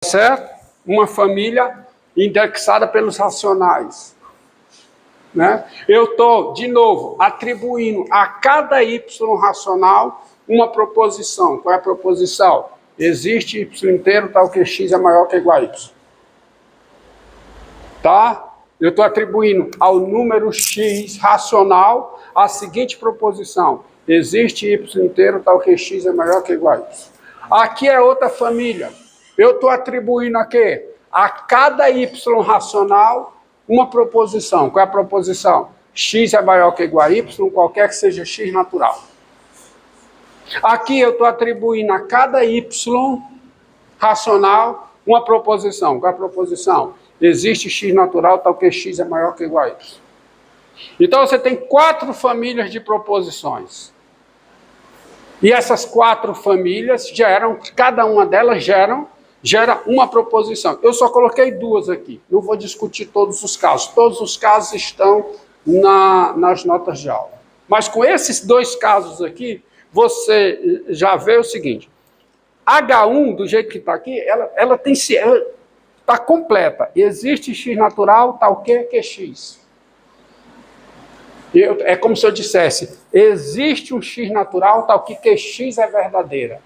certo? Uma família indexada pelos racionais. Né? Eu estou, de novo, atribuindo a cada y racional uma proposição. Qual é a proposição? Existe y inteiro tal que x é maior que ou igual a y. Tá? Eu estou atribuindo ao número x racional a seguinte proposição. Existe y inteiro tal que x é maior que ou igual a y. Aqui é outra família. Eu estou atribuindo a quê? A cada y racional uma proposição. Qual é a proposição? X é maior que ou igual a y, qualquer que seja x natural. Aqui eu estou atribuindo a cada y racional uma proposição. Qual é a proposição? Existe x natural tal que x é maior que ou igual a y. Então você tem 4 famílias de proposições. E essas 4 famílias geram, cada uma delas gera uma proposição. Eu só coloquei 2 aqui. Não vou discutir todos os casos. Todos os casos estão nas notas de aula. Mas com esses 2 casos aqui, você já vê o seguinte. H1, do jeito que está aqui, ela está completa. Existe x natural tal que x. É como se eu dissesse, existe um x natural tal que x é verdadeira.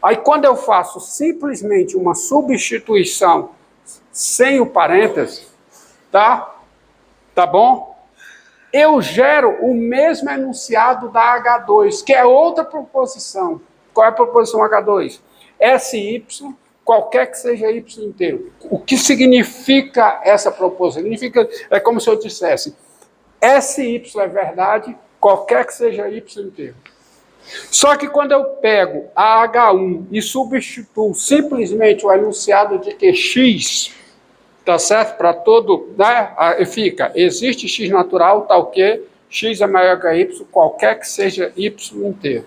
Aí quando eu faço simplesmente uma substituição sem o parênteses, tá bom? Eu gero o mesmo enunciado da H2, que é outra proposição. Qual é a proposição H2? SY, qualquer que seja y inteiro. O que significa essa proposição? Significa, é como se eu dissesse, SY é verdade, qualquer que seja y inteiro. Só que quando eu pego a H1 e substituo simplesmente o enunciado de que x, tá certo? Para todo, né? Fica, existe x natural tal que x é maior que y, qualquer que seja y inteiro.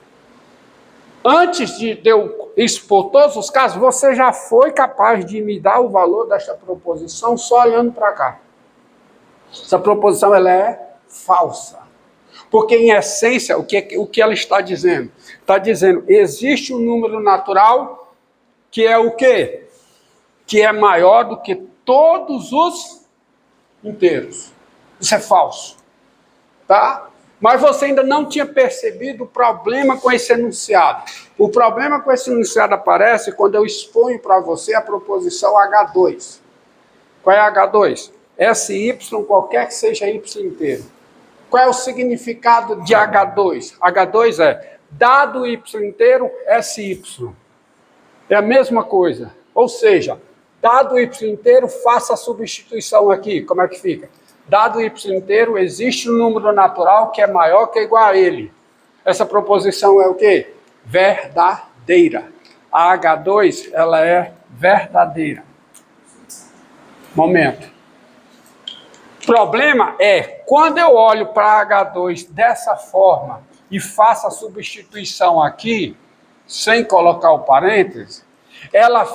Antes de eu expor todos os casos, você já foi capaz de me dar o valor desta proposição só olhando para cá. Essa proposição ela é falsa. Porque, em essência, o que ela está dizendo? Está dizendo, existe um número natural que é o quê? Que é maior do que todos os inteiros. Isso é falso. Tá? Mas você ainda não tinha percebido o problema com esse enunciado. O problema com esse enunciado aparece quando eu exponho para você a proposição H2. Qual é a H2? SY, qualquer que seja y inteiro. Qual é o significado de H2? H2 é, dado y inteiro, SY. É a mesma coisa. Ou seja, dado y inteiro, faça a substituição aqui. Como é que fica? Dado y inteiro, existe um número natural que é maior que ou igual a ele. Essa proposição é o quê? Verdadeira. A H2, ela é verdadeira. Momento. O problema é, quando eu olho para H2 dessa forma e faço a substituição aqui, sem colocar o parênteses, ela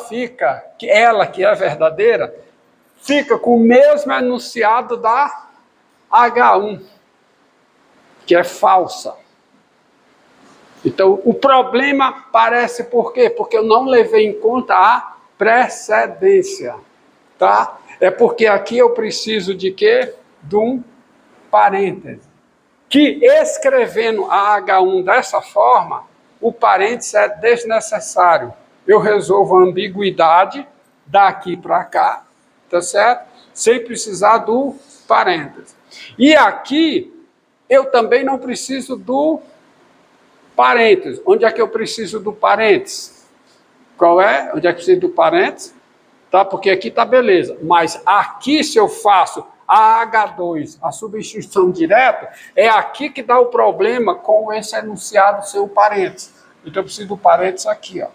que é verdadeira, fica com o mesmo enunciado da H1, que é falsa. Então, o problema aparece por quê? Porque eu não levei em conta a precedência, tá? É porque aqui eu preciso de quê? De um parêntese. Que escrevendo a H1 dessa forma, o parêntese é desnecessário. Eu resolvo a ambiguidade daqui para cá, tá certo? Sem precisar do parêntese. E aqui, eu também não preciso do parêntese. Onde é que eu preciso do parêntese? Qual é? Onde é que eu preciso do parêntese? Tá? Porque aqui está beleza, mas aqui se eu faço a H2, a substituição direta, é aqui que dá o problema com esse enunciado seu parênteses. Então eu preciso do parênteses aqui, ó.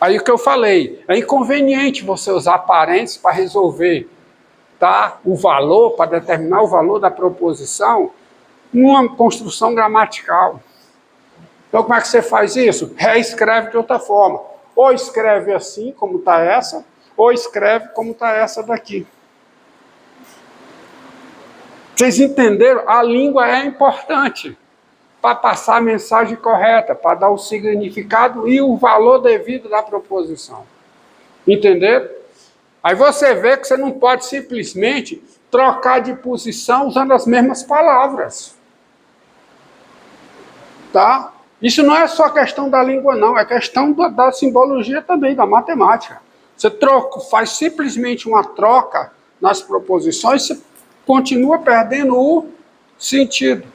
Aí o que eu falei, é inconveniente você usar parênteses para resolver, tá? O valor, para determinar o valor da proposição numa construção gramatical. Então, como é que você faz isso? Reescreve de outra forma. Ou escreve assim, como está essa, ou escreve como está essa daqui. Vocês entenderam? A língua é importante. para passar a mensagem correta, para dar o significado e o valor devido da proposição. Entendeu? Aí você vê que você não pode simplesmente trocar de posição usando as mesmas palavras. Tá? Isso não é só questão da língua, não. É questão da simbologia também, da matemática. Você faz simplesmente uma troca nas proposições, você continua perdendo o sentido.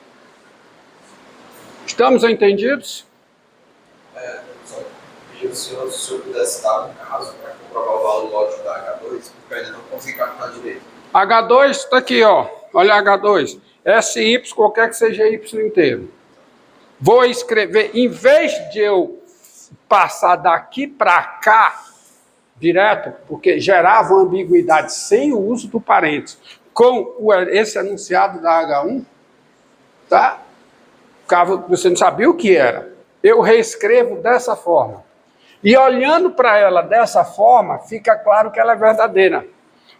Estamos entendidos? E se o senhor pudesse dar um caso para comprovar o valor lógico da H2, porque eu ainda não consegui calcular direito. H2 está aqui, ó. Olha H2. SY, qualquer que seja Y inteiro. Vou escrever, em vez de eu passar daqui para cá, direto, porque gerava uma ambiguidade sem o uso do parênteses, com esse enunciado da H1, tá? Você não sabia o que era. Eu reescrevo dessa forma. E olhando para ela dessa forma, fica claro que ela é verdadeira.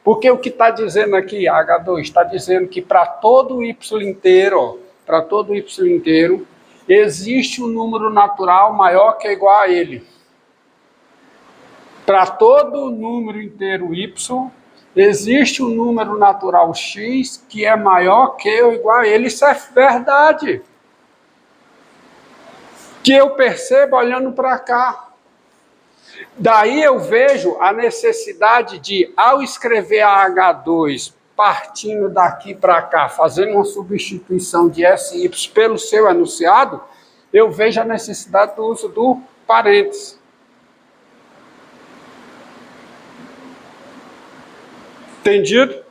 Porque o que está dizendo aqui, a H2, está dizendo que para todo Y inteiro, existe um número natural maior que é igual a ele. Para todo número inteiro Y, existe um número natural X que é maior que ou igual a ele. Isso é verdade. Que eu percebo olhando para cá. Daí eu vejo a necessidade de, ao escrever a H2, partindo daqui para cá, fazendo uma substituição de SY pelo seu enunciado, eu vejo a necessidade do uso do parênteses. Entendido?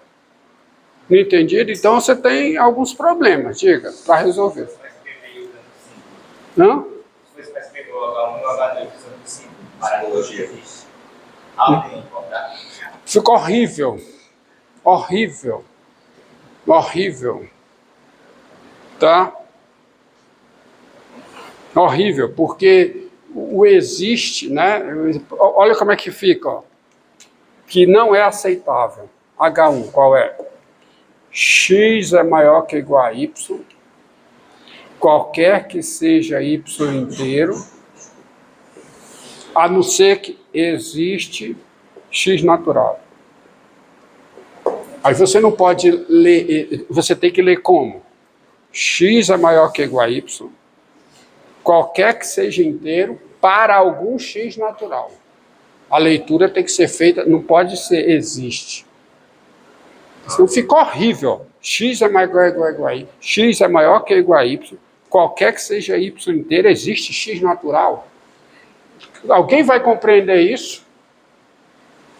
Não entendido? Então você tem alguns problemas, diga, para resolver. Não? Você pegou H1 e H2 assim, paralogia. Ficou horrível. Horrível. Horrível. Tá? Horrível, porque o existe, né? Olha como é que fica, ó. Que não é aceitável. H1, qual é? X é maior que ou igual a Y, qualquer que seja Y inteiro, a não ser que existe X natural. Aí você não pode ler, você tem que ler como? X é maior que ou igual a Y, qualquer que seja inteiro, para algum X natural. A leitura tem que ser feita, não pode ser existe. Senão fica horrível. X é maior que ou igual a Y, X é maior que ou igual a Y, qualquer que seja Y inteiro, existe X natural. Alguém vai compreender isso?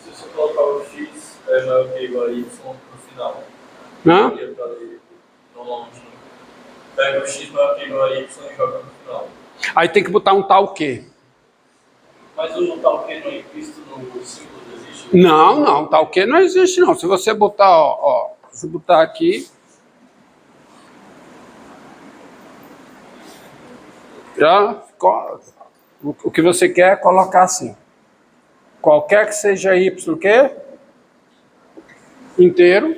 Se você colocar o X é maior que ou igual a Y no final. Não? Pega o X maior que ou igual a Y e joga no final. Aí tem que botar um tal quê. Mas o tal que não é implícito no símbolo existe? Não, tal que não existe não. Se você botar, ó, se botar aqui, já ficou, o que você quer é colocar assim. Qualquer que seja Y, o quê? Inteiro,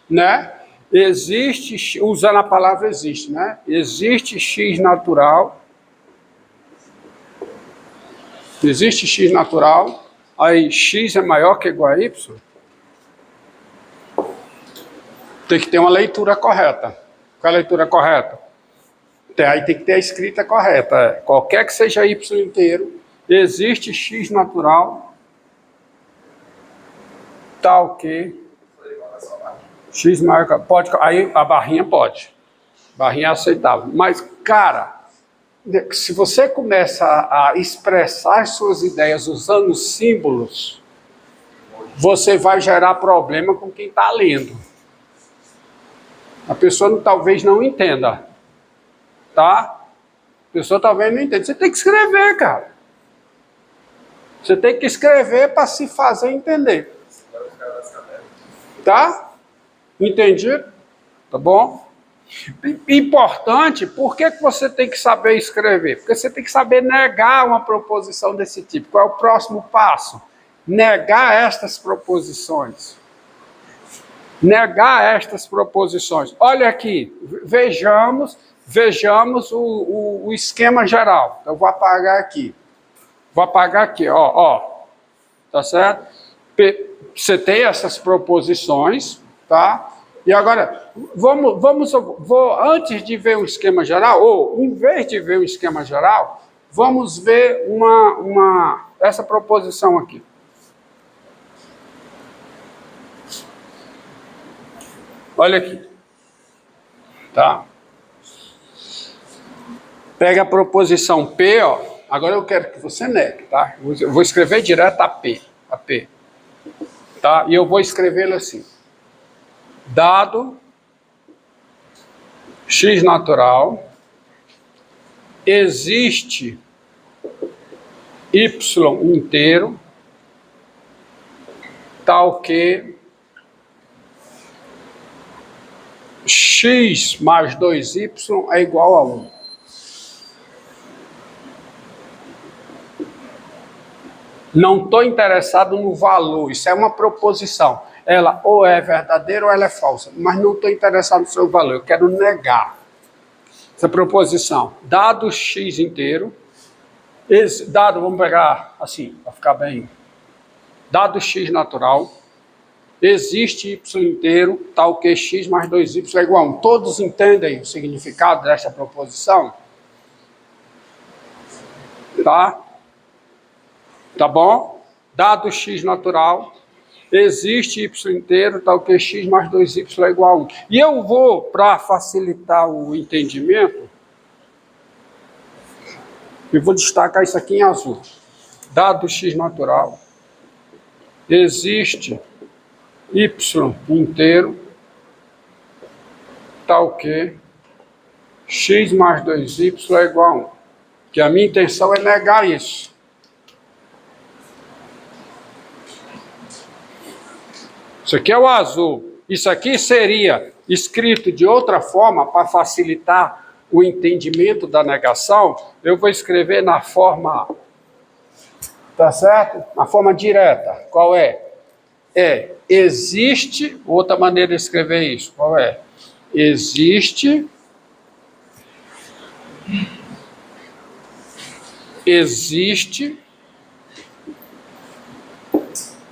né? Existe, usando a palavra existe, né? Existe X natural. Existe X natural, aí X é maior que ou igual a Y. Tem que ter uma leitura correta. Qual é a leitura correta? Aí tem que ter a escrita correta. Qualquer que seja Y inteiro, existe X natural, tal que X maior que... Pode, aí a barrinha pode. Barrinha é aceitável. Mas, cara, se você começa a expressar suas ideias usando símbolos, você vai gerar problema com quem está lendo. A pessoa talvez não entenda. Tá? A pessoa talvez não entenda. Você tem que escrever, cara. Você tem que escrever para se fazer entender. Tá? Entendido? Tá bom? Importante, por que você tem que saber escrever? Porque você tem que saber negar uma proposição desse tipo. Qual é o próximo passo? Negar estas proposições. Negar estas proposições. Olha aqui, vejamos vejamos o esquema geral. Então, eu vou apagar aqui. Vou apagar aqui, ó. Tá certo? Você tem essas proposições, tá? E agora, antes de ver o esquema geral, ou em vez de ver o esquema geral, vamos ver essa proposição aqui. Olha aqui. Tá? Pega a proposição P, ó. Agora eu quero que você negue, tá? Eu vou escrever direto a P. Tá? E eu vou escrevê-lo assim. Dado x natural, existe y inteiro, tal que x mais 2y é igual a 1. Não estou interessado no valor, isso é uma proposição. Ela ou é verdadeira ou ela é falsa, mas não estou interessado no seu valor, eu quero negar essa proposição. Dado x inteiro, vamos pegar assim, para ficar bem. Dado x natural, existe y inteiro, tal que x mais 2y é igual a 1. Todos entendem o significado dessa proposição? Tá bom? Dado x natural, existe y inteiro, tal que x mais 2y é igual a 1. E eu vou, para facilitar o entendimento, eu vou destacar isso aqui em azul. Dado x natural, existe y inteiro, tal que x mais 2y é igual a 1. Que a minha intenção é negar isso. Isso aqui é o azul. Isso aqui seria escrito de outra forma para facilitar o entendimento da negação. Eu vou escrever na forma, tá certo? Na forma direta. Qual é? Existe, outra maneira de escrever isso. Qual é? Existe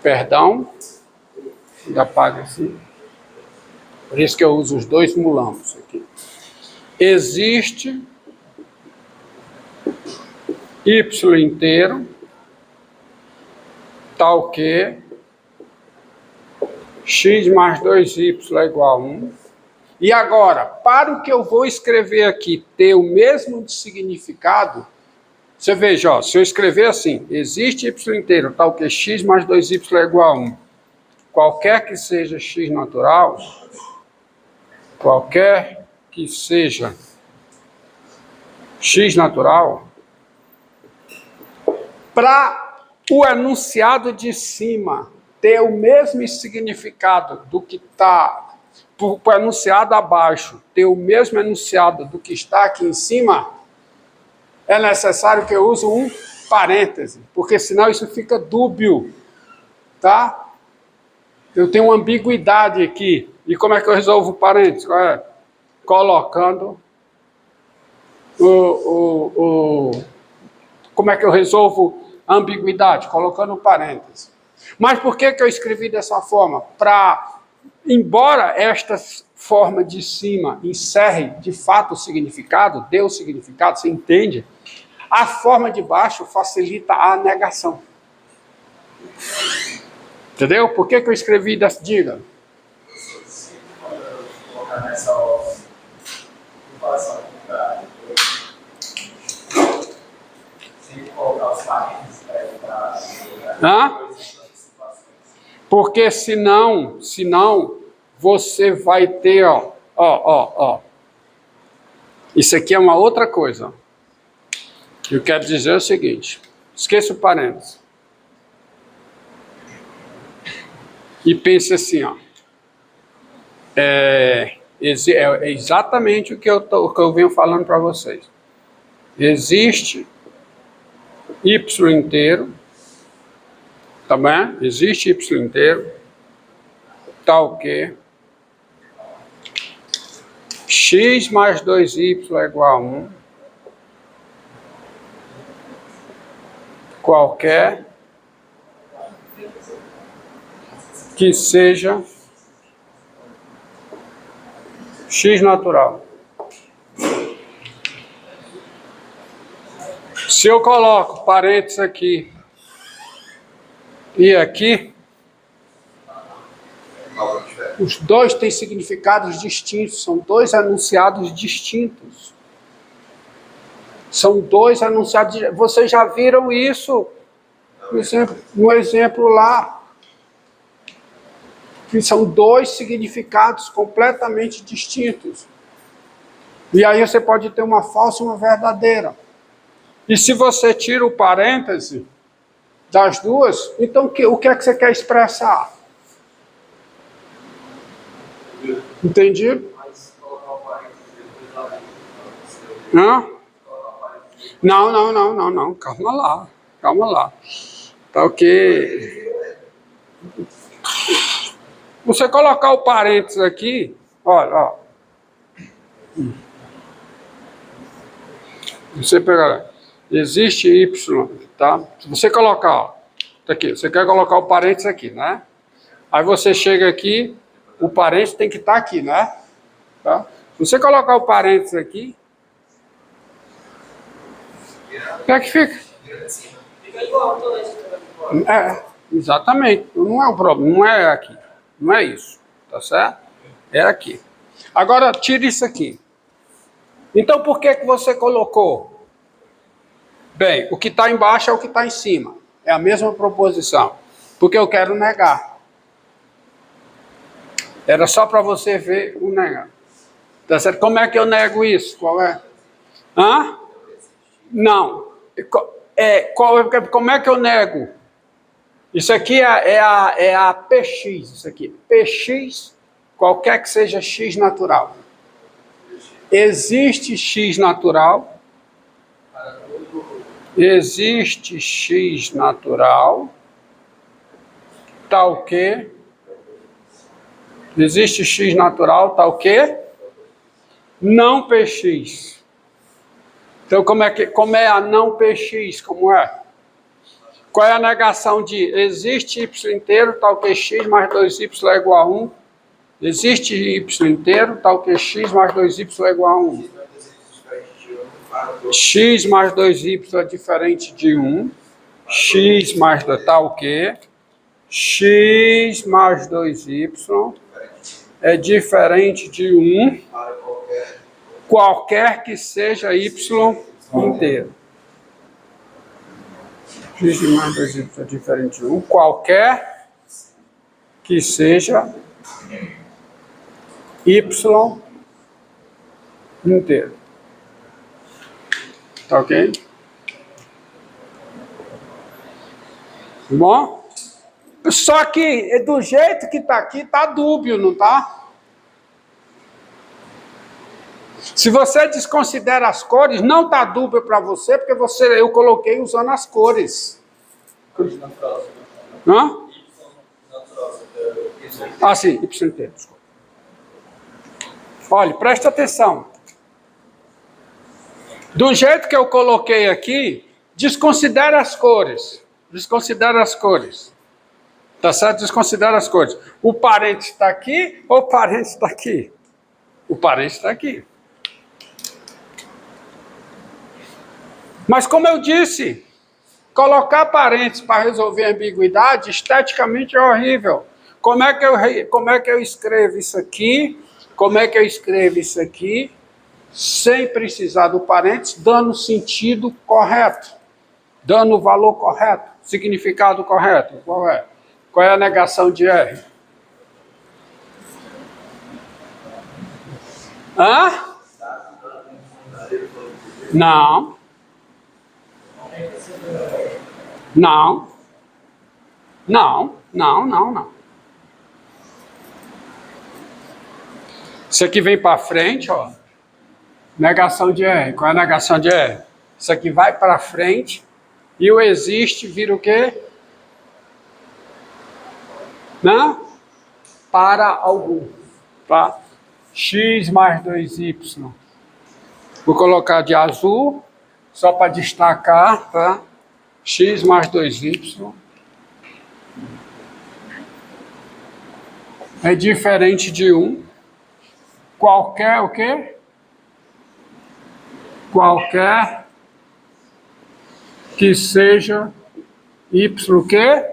perdão, ainda apaga assim. Por isso que eu uso os dois mulambos aqui. Existe y inteiro, tal que x mais 2y é igual a 1. E agora, para o que eu vou escrever aqui ter o mesmo significado, você veja, ó, se eu escrever assim, existe y inteiro, tal que x mais 2y é igual a 1. Qualquer que seja x natural, qualquer que seja x natural, para o enunciado de cima ter o mesmo significado do que está, para o enunciado abaixo ter o mesmo enunciado do que está aqui em cima, é necessário que eu use um parêntese, porque senão isso fica dúbio, tá? Eu tenho uma ambiguidade aqui. E como é que eu resolvo o parênteses? Colocando como é que eu resolvo a ambiguidade? Colocando o parênteses. Mas por que eu escrevi dessa forma? Embora esta forma de cima encerre de fato o significado, dê o significado, você entende? A forma de baixo facilita a negação. Entendeu? Por que eu escrevi dessa diga? Se colocar nessa ordem, comparação contrária, sem colocar os parênteses para Porque senão você vai ter, ó. Isso aqui é uma outra coisa. Eu quero dizer o seguinte, esqueça o parênteses. E pense assim, ó. É exatamente o que eu venho falando para vocês. Existe y inteiro, tá bem? Existe y inteiro, tal que x mais 2y é igual a 1. Qualquer que seja x natural. Se eu coloco parênteses aqui e aqui, os dois têm significados distintos, são dois enunciados distintos. São dois enunciados. Vocês já viram isso no exemplo lá, que são dois significados completamente distintos. E aí você pode ter uma falsa e uma verdadeira. E se você tira o parêntese das duas, então o que é que você quer expressar? Entendido? Hã? Não. Calma lá. Tá ok. Você colocar o parênteses aqui, olha, ó. Você pegar, existe y, tá? Se você colocar, ó, tá aqui, você quer colocar o parênteses aqui, né? Aí você chega aqui, o parênteses tem que estar aqui, né? Tá? Se você colocar o parênteses aqui, o que é que fica? Fica igual, Exatamente. Não é o problema, não é aqui. Não é isso, tá certo? É aqui. Agora, tira isso aqui. Então, por que você colocou? Bem, o que está embaixo é o que está em cima. É a mesma proposição. Porque eu quero negar. Era só para você ver o negar. Tá certo? Como é que eu nego isso? Qual é? Hã? Não. Como é que eu nego? Isso aqui é a PX. Isso aqui. PX, qualquer que seja X natural. Existe X natural. Existe X natural. Tal que. Existe X natural, tal que. Não PX. Então, como é a não PX? Como é? Qual é a negação de existe y inteiro, tal que x mais 2y é igual a 1? Existe y inteiro, tal que x mais 2y é igual a 1. X mais 2y é diferente de 1. X mais tal que x mais 2y é diferente de 1, qualquer que seja y inteiro. X mais 2y é diferente de 1, qualquer que seja y inteiro. Tá ok? Bom? Só que do jeito que está aqui, está dúbio, não está? Se você desconsidera as cores, não está dúbio para você, porque eu coloquei usando as cores. Hã? Ah, sim, y inteiro. Olha, presta atenção. Do jeito que eu coloquei aqui, desconsidera as cores. Desconsidera as cores. Tá certo? Desconsidera as cores. O parente está aqui ou o parente está aqui? O parente está aqui. Mas como eu disse, colocar parênteses para resolver a ambiguidade esteticamente é horrível. Como é que eu escrevo isso aqui? Como é que eu escrevo isso aqui sem precisar do parênteses, dando sentido correto, dando o valor correto, significado correto? Qual é? Qual é a negação de R? Hã? Não. Não. Isso aqui vem para frente, ó. Negação de R. Qual é a negação de R? Isso aqui vai para frente e o existe vira o quê? Não? Para algum. Tá? x mais 2y. Vou colocar de azul, só para destacar, tá? X mais 2y é diferente de 1. Qualquer o quê? Qualquer que seja y o quê?